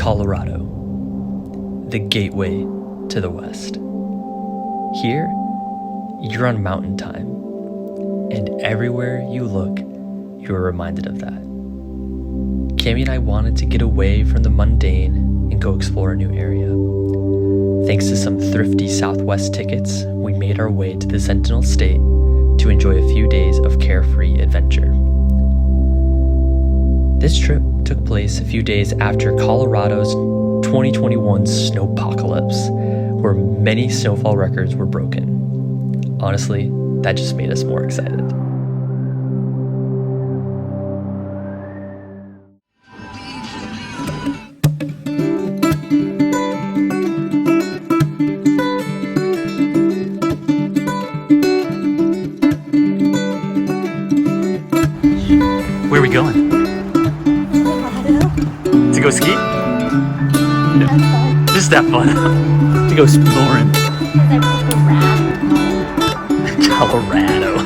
Colorado, the gateway to the West. Here, you're on mountain time, and everywhere you look, you are reminded of that. Cami and I wanted to get away from the mundane and go explore a new area. Thanks to some thrifty Southwest tickets, we made our way to the Sentinel State to enjoy a few days of carefree adventure. This trip took place a few days after Colorado's 2021 Snow-pocoalpyse, where many snowfall records were broken. Honestly, that just made us more excited. Where are we going? To go ski? Just that fun. To go exploring. Colorado.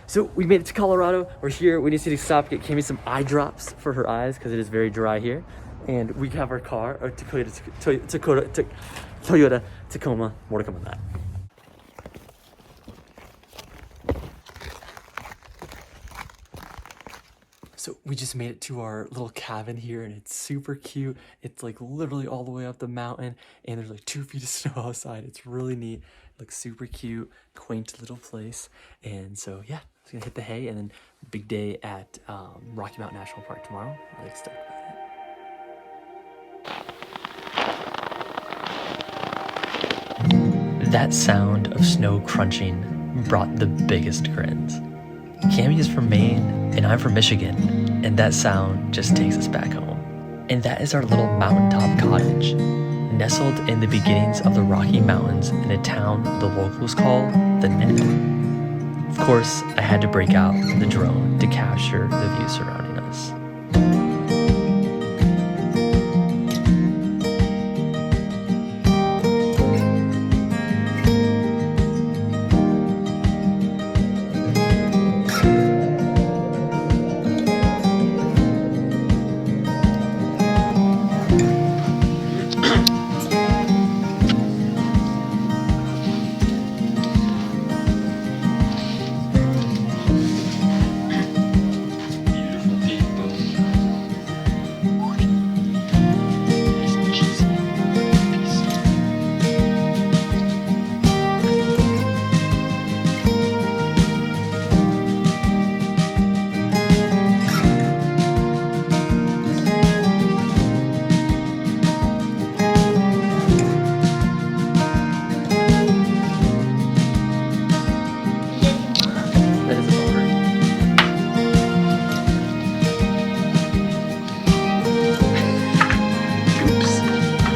So we made it to Colorado. We're here. We need to stop, get Cami some eye drops for her eyes because it is very dry here. And we have our car, our Toyota Tacoma. More to come on that. So we just made it to our little cabin here, and it's super cute. It's like literally all the way up the mountain, and there's like 2 feet of snow outside. It's really neat. It looks super cute, quaint little place. And so yeah, I'm gonna hit the hay, and then big day at Rocky Mountain National Park tomorrow. I'm really stoked about it. That sound of snow crunching brought the biggest grins. Cami is from Maine, and I'm from Michigan, and that sound just takes us back home. And that is our little mountaintop cottage, nestled in the beginnings of the Rocky Mountains in a town the locals call the Net. Of course, I had to break out the drone to capture the view surrounding us.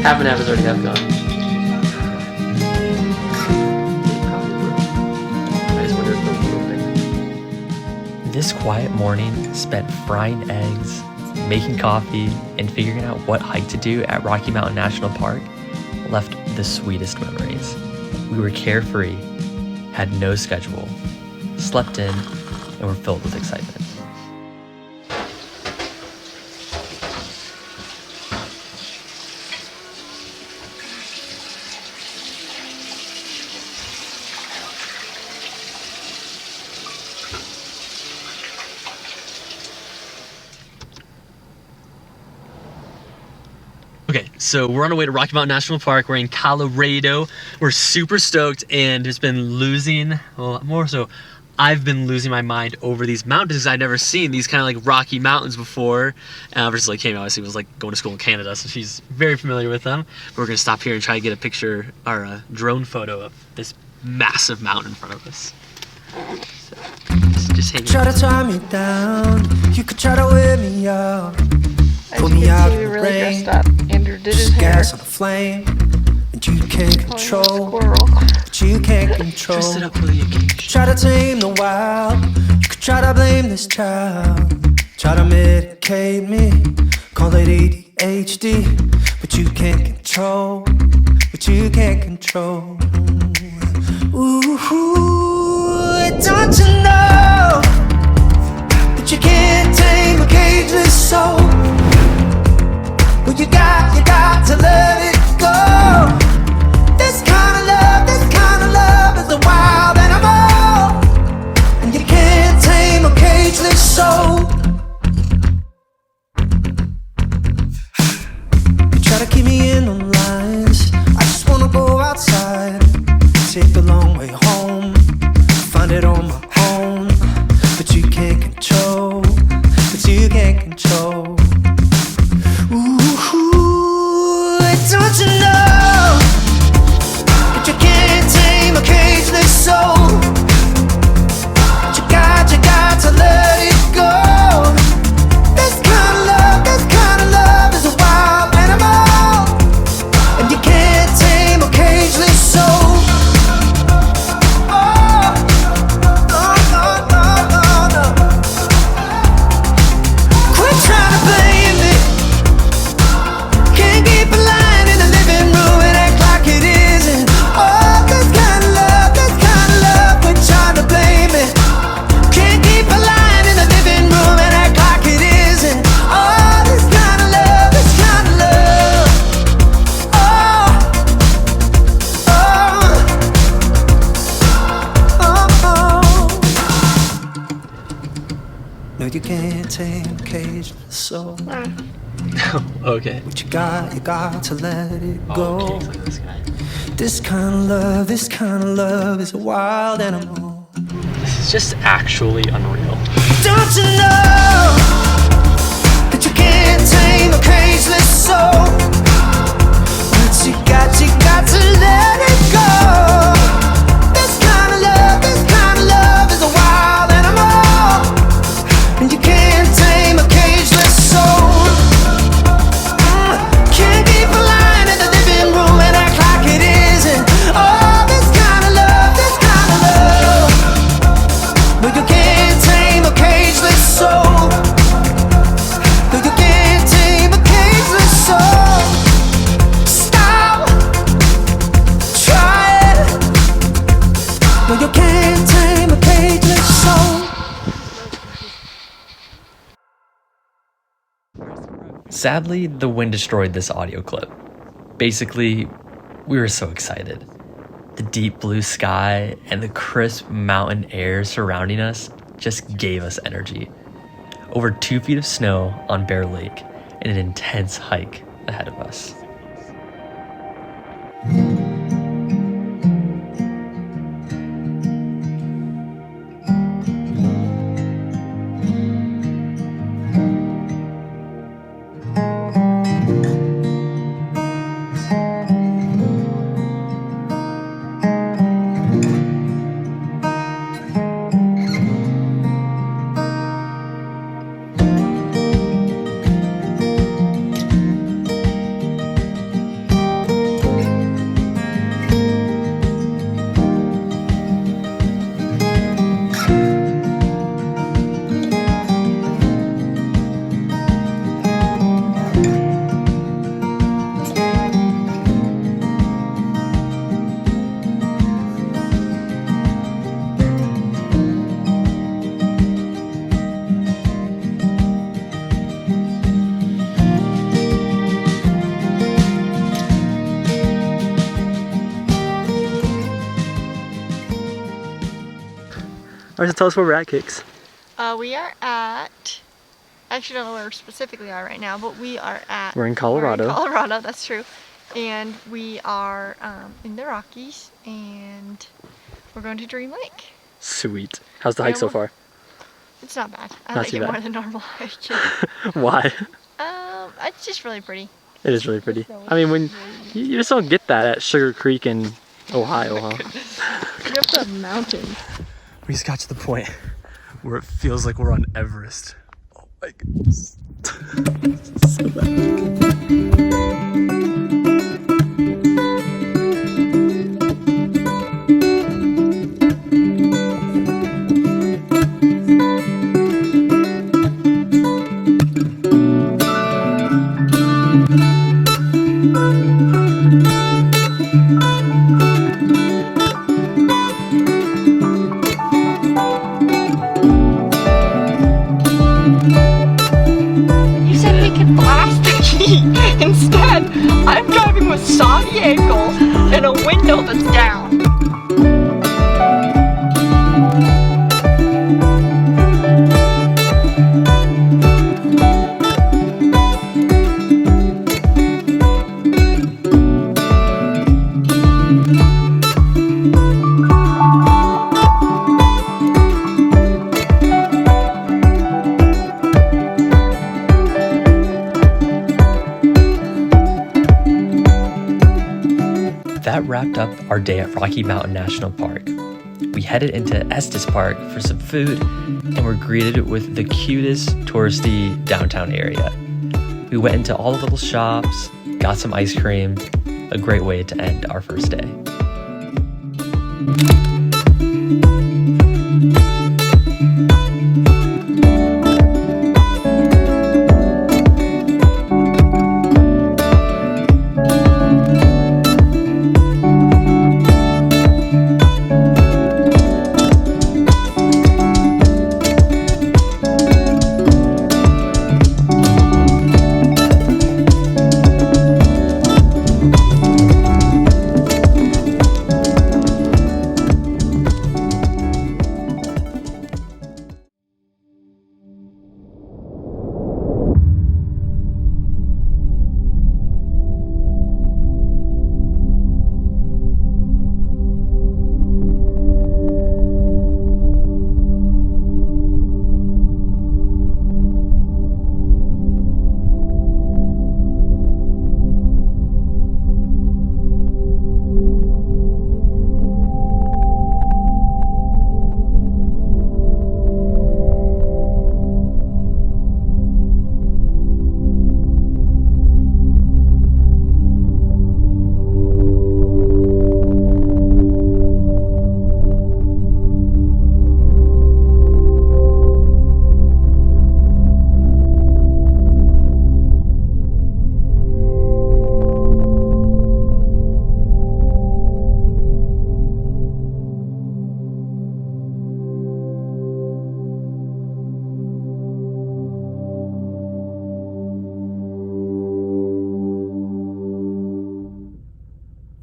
Half and half is already half gone. I just wonder if they'll be open. This quiet morning spent frying eggs, making coffee, and figuring out what hike to do at Rocky Mountain National Park left the sweetest memories. We were carefree, had no schedule, slept in, and were filled with excitement. Okay, so we're on our way to Rocky Mountain National Park. We're in Colorado. We're super stoked and just been losing, well, more so I've been losing my mind over these mountains I'd never seen, these kind of like rocky mountains before. And versus like Kami obviously was like going to school in Canada, so she's very familiar with them. But we're gonna stop here and try to get a picture or a drone photo of this massive mountain in front of us. So, just hang Try to tie me down, you could try to wear me out. Pull me out in the rain, Andrew did his just hair. gas on the flame. And you can't control, Squirrel. but you can't control. dress it up for the occasion. Try to tame the wild, you could try to blame this child. Try to medicate me, call it ADHD. But you can't control, but you can't control. Ooh, don't you know that you can't tame a cageless soul? Well, you got to let it go. This kind of love is a wild animal, and you can't tame a cageless soul. You try to keep me in the lines, I just wanna go outside, take the long way home, find it on my own. But you can't control, but you can't control. Ooh, don't you know that you can't tame a cageless soul? But you got to let it go. This kind of love is a wild animal, and you can't tame a cageless soul. Oh, no. Quit trying to blame me. Can't keep a line in the living room and act like it isn't. Oh, this kind of love, quit trying to blame me. Can't keep a line in the living room and act like it isn't. Oh, this kind of love, No, you can't tame a cageless soul. Okay. But you got to let it go. Oh, okay, this guy. This kind of love is a wild animal. This is just actually unreal. Don't you know that you can't tame a cageless soul? But you got to let it go. This kind of love is a wild animal, and you can't tame a cageless soul. Can't keep a line in the living room and act like it isn't. Oh, this kind of love. But you can't tame a cageless soul. No, you can't tame a cageless soul. Stop, try it. No, you can't tame a cageless soul. Sadly, the wind destroyed this audio clip. Basically, we were so excited. The deep blue sky and the crisp mountain air surrounding us just gave us energy. Over 2 feet of snow on Bear Lake and an intense hike ahead of us. Alright, so tell us where we're at, Kicks. We are at, I actually don't know where we specifically are right now, but we are at... We're in Colorado. We're in Colorado, that's true. And we are in the Rockies, and we're going to Dream Lake. Sweet. How's the Yeah, hike so well- far? It's not bad. I Not like too it bad. more than normal hiking. Why? It's just really pretty. It is really pretty. I mean, when you just don't get that at Sugar Creek in Ohio, huh? You have to have mountains. We just got to the point where it feels like we're on Everest. Oh my goodness. So bad. You said we could blast the heat. Instead, I'm driving with soggy ankles and a window that's down. That wrapped up our day at Rocky Mountain National Park. We headed into Estes Park for some food and were greeted with the cutest touristy downtown area. We went into all the little shops, got some ice cream, a great way to end our first day.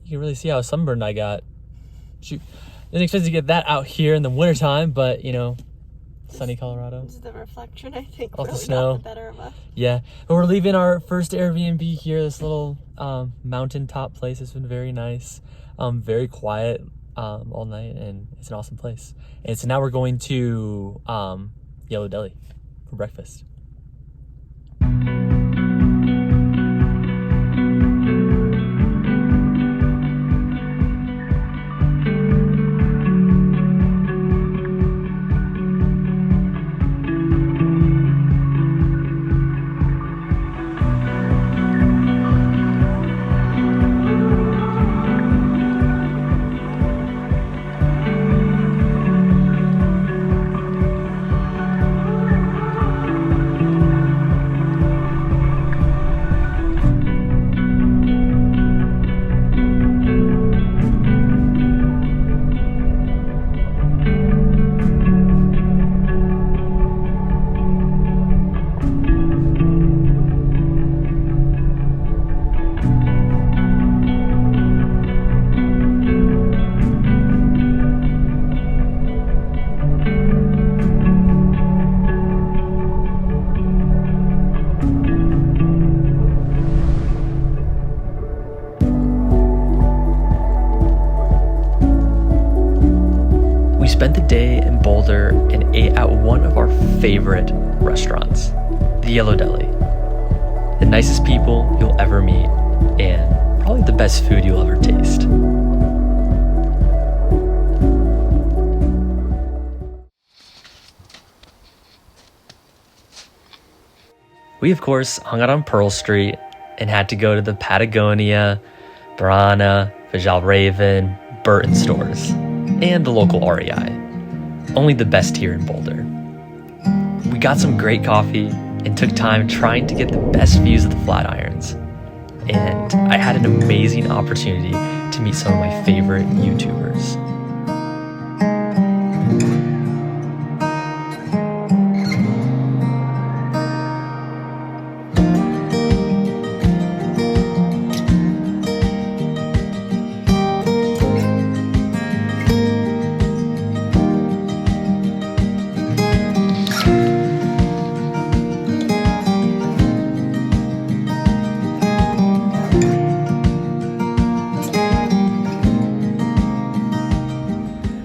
You can really see how sunburned I got. Shoot, didn't expect to get that out here in the wintertime, but you know, sunny Colorado. It's the reflection, I think, Off the really snow. got the better of us. Yeah, but we're leaving our first Airbnb here, this little mountaintop place. It's been very nice, very quiet all night, and it's an awesome place. And so now we're going to Yellow Deli for breakfast. of our favorite restaurants, the Yellow Deli. The nicest people you'll ever meet, and probably the best food you'll ever taste. We, of course, hung out on Pearl Street and had to go to the Patagonia, Brana, Raven, Burton stores, and the local REI. Only the best here in Boulder. We got some great coffee and took time trying to get the best views of the Flatirons. And I had an amazing opportunity to meet some of my favorite YouTubers.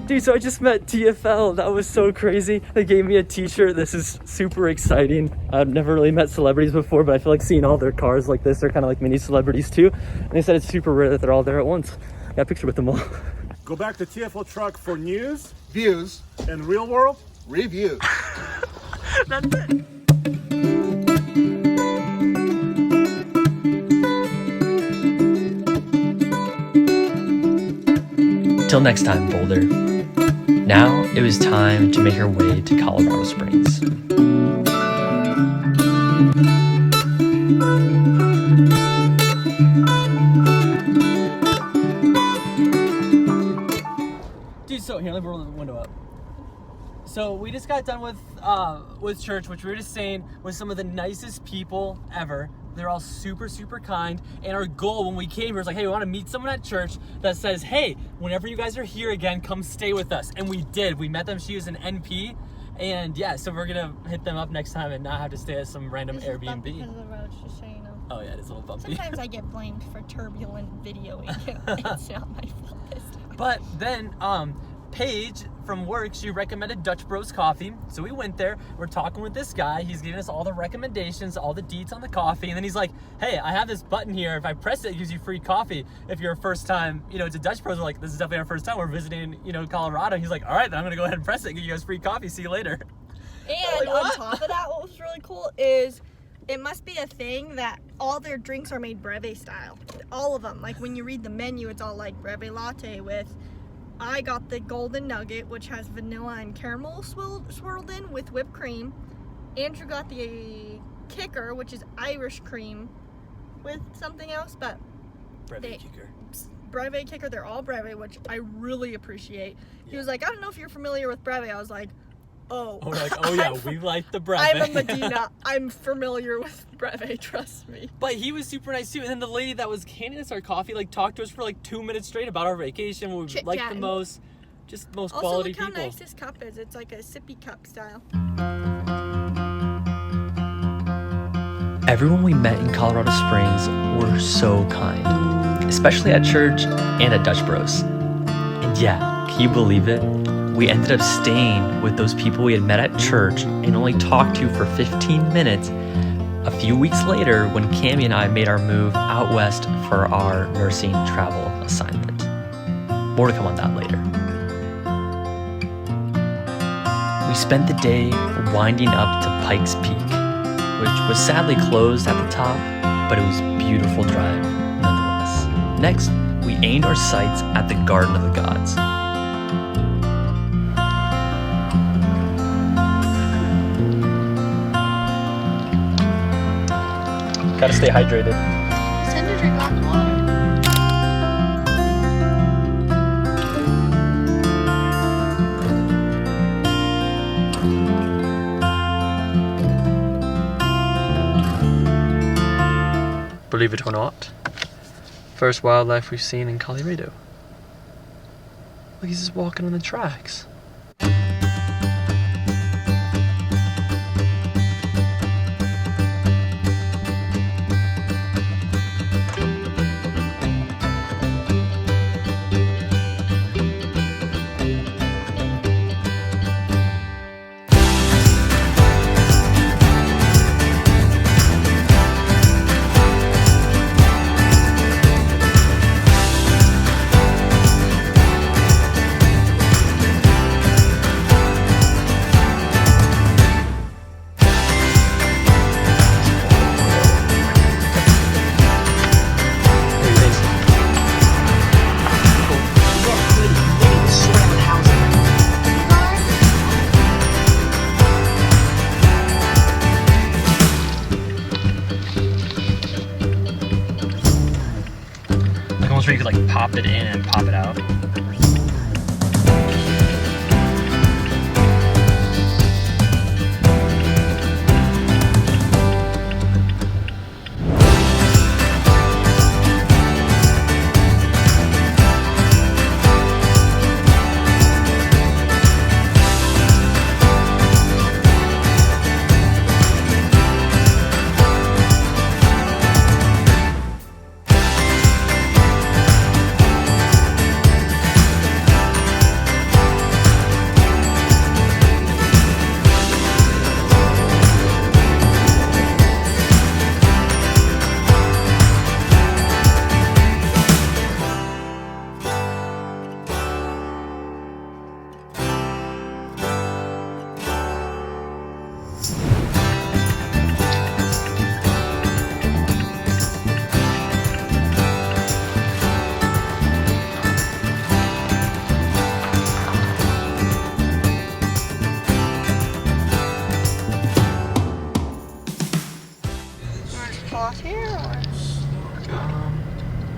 Dude, so I just met TFL. That was so crazy. They gave me a t-shirt. This is super exciting. I've never really met celebrities before, but I feel like seeing all their cars like this, they're kind of like mini celebrities too. And they said it's super rare that they're all there at once. I got a picture with them all. Go back to TFL truck for news Views, and real world. reviews. That's it. Till next time, Boulder. Now it was time to make our way to Colorado Springs. Dude, so here, let me roll the window up. So we just got done with church, which we were just saying was some of the nicest people ever. They're all super, super kind. And our goal when we came here was like, hey, we want to meet someone at church that says, hey, whenever you guys are here again, come stay with us. And we did. We met them. She was an NP. And yeah, so we're going to hit them up next time and not have to stay at some random This is Airbnb. bumpy because of the roads, just so you know. Oh yeah, it's a little bumpy. Sometimes I get blamed for turbulent videoing. It's not my fault this time. But then Paige from work, she recommended Dutch Bros coffee. So we went there, we're talking with this guy. He's giving us all the recommendations, all the deets on the coffee. And then he's like, hey, I have this button here. If I press it, it gives you free coffee. If you're a first time, it's a Dutch Bros. We're like, this is definitely our first time. We're visiting, Colorado. He's like, all right, then I'm going to go ahead and press it. Give you guys free coffee. See you later. And on top of that, what was really cool is it must be a thing that all their drinks are made breve style. All of them. Like when you read the menu, it's all like breve latte with... I got the golden nugget, which has vanilla and caramel swirled in with whipped cream. Andrew got the kicker, which is Irish cream with something else, but Breve kicker. Breve kicker, they're all breve, which I really appreciate. He was like, I don't know if you're familiar with breve. I was like, oh. We're like, oh yeah, we like the breve. I'm a Medina. I'm familiar with breve, trust me. But he was super nice too. And then the lady that was handing us our coffee, talked to us for 2 minutes straight about our vacation, what we liked the most, just most quality people. Also, look how nice this cup is. It's like a sippy cup style. Everyone we met in Colorado Springs were so kind, especially at church and at Dutch Bros. And yeah, can you believe it? We ended up staying with those people we had met at church and only talked to for 15 minutes a few weeks later when Cammie and I made our move out west for our nursing travel assignment. More to come on that later. We spent the day winding up to Pikes Peak, which was sadly closed at the top, but it was a beautiful drive nonetheless. Next, we aimed our sights at the Garden of the Gods. Gotta stay hydrated. Send her drink lots of water. Believe it or not, first wildlife we've seen in Colorado. Look, he's just walking on the tracks. like pop it in and pop it out.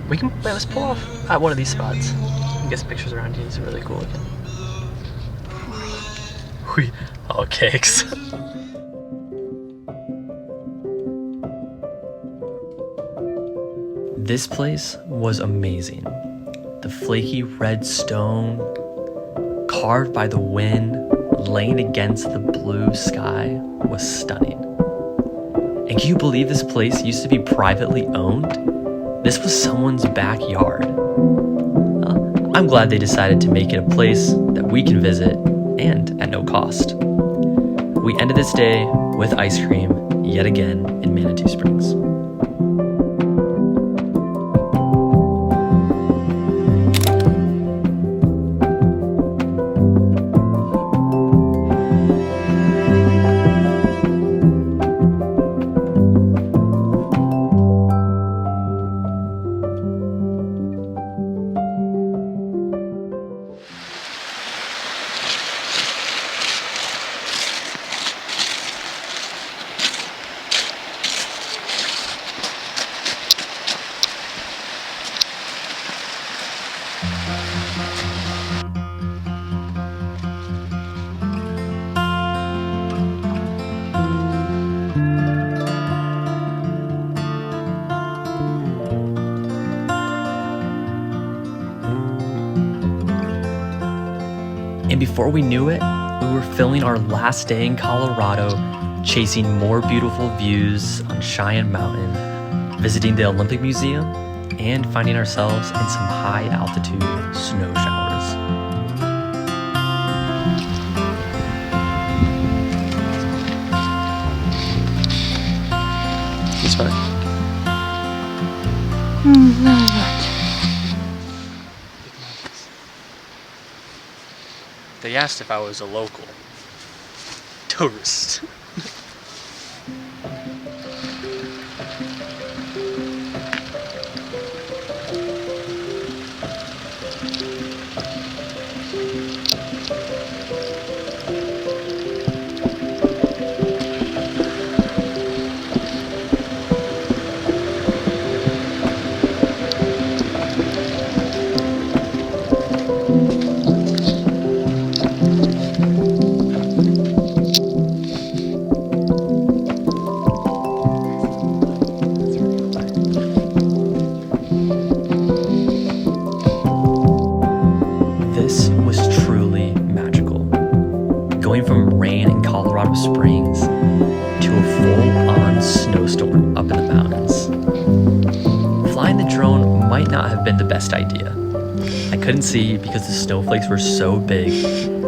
We can let's pull off at one of these spots. I guess pictures around here is really cool looking. Oh, cakes. This place was amazing. The flaky red stone, carved by the wind, laying against the blue sky, was stunning. And can you believe this place used to be privately owned? This was someone's backyard. I'm glad they decided to make it a place that we can visit and at no cost. We ended this day with ice cream yet again in Manitou Springs. And before we knew it, we were filling our last day in Colorado, chasing more beautiful views on Cheyenne Mountain, visiting the Olympic Museum, and finding ourselves in some high altitude snow showers. It's fine. They asked if I was a local tourist. This was truly magical. Going from rain in Colorado Springs to a full-on snowstorm up in the mountains. Flying the drone might not have been the best idea. I couldn't see because the snowflakes were so big,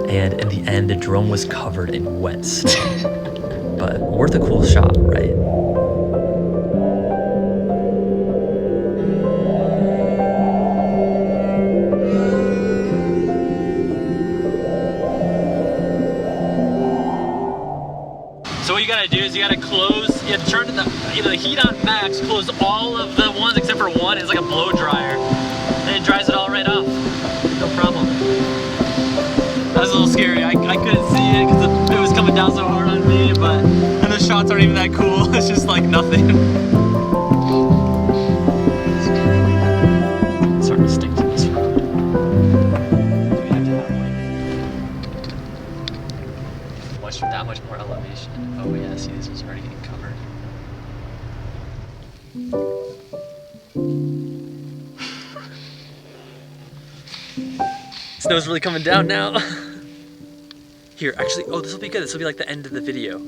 and in the end the drone was covered in wet snow. But worth a cool shot, right? So what you gotta do is you gotta close, you have to turn the heat on max, close all of the ones except for one. It's like a blow dryer. And it dries it all right off. No problem. That was a little scary. I couldn't see it because it was coming down so hard on me, but and the shots aren't even that cool. It's just like nothing. Starting to Oh yeah, see, this was already getting covered. Snow's really coming down now. Here, actually, oh, this will be good. This will be like the end of the video.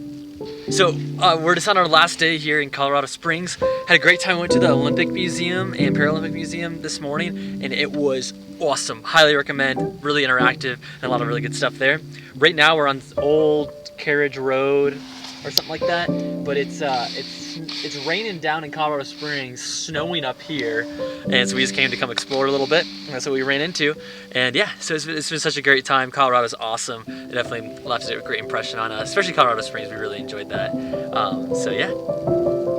So we're just on our last day here in Colorado Springs. Had a great time. Went to the Olympic Museum and Paralympic Museum this morning, and it was awesome. Highly recommend. Really interactive and a lot of really good stuff there. Right now we're on Old Carriage Road or something like that, but it's raining down in Colorado Springs, snowing up here, and so we just came to come explore a little bit. That's what we ran into, and yeah, so it's been such a great time. Colorado's awesome. It definitely left a great impression on us, especially Colorado Springs. We really enjoyed that. So yeah,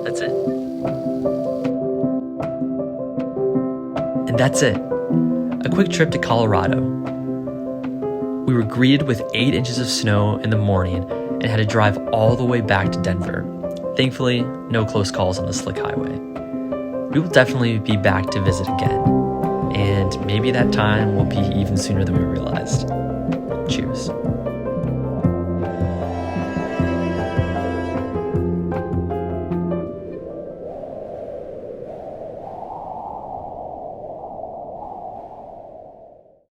that's it. And that's it. A quick trip to Colorado. We were greeted with 8 inches of snow in the morning and had to drive all the way back to Denver. Thankfully, no close calls on the slick highway. We will definitely be back to visit again, and maybe that time will be even sooner than we realized. Cheers.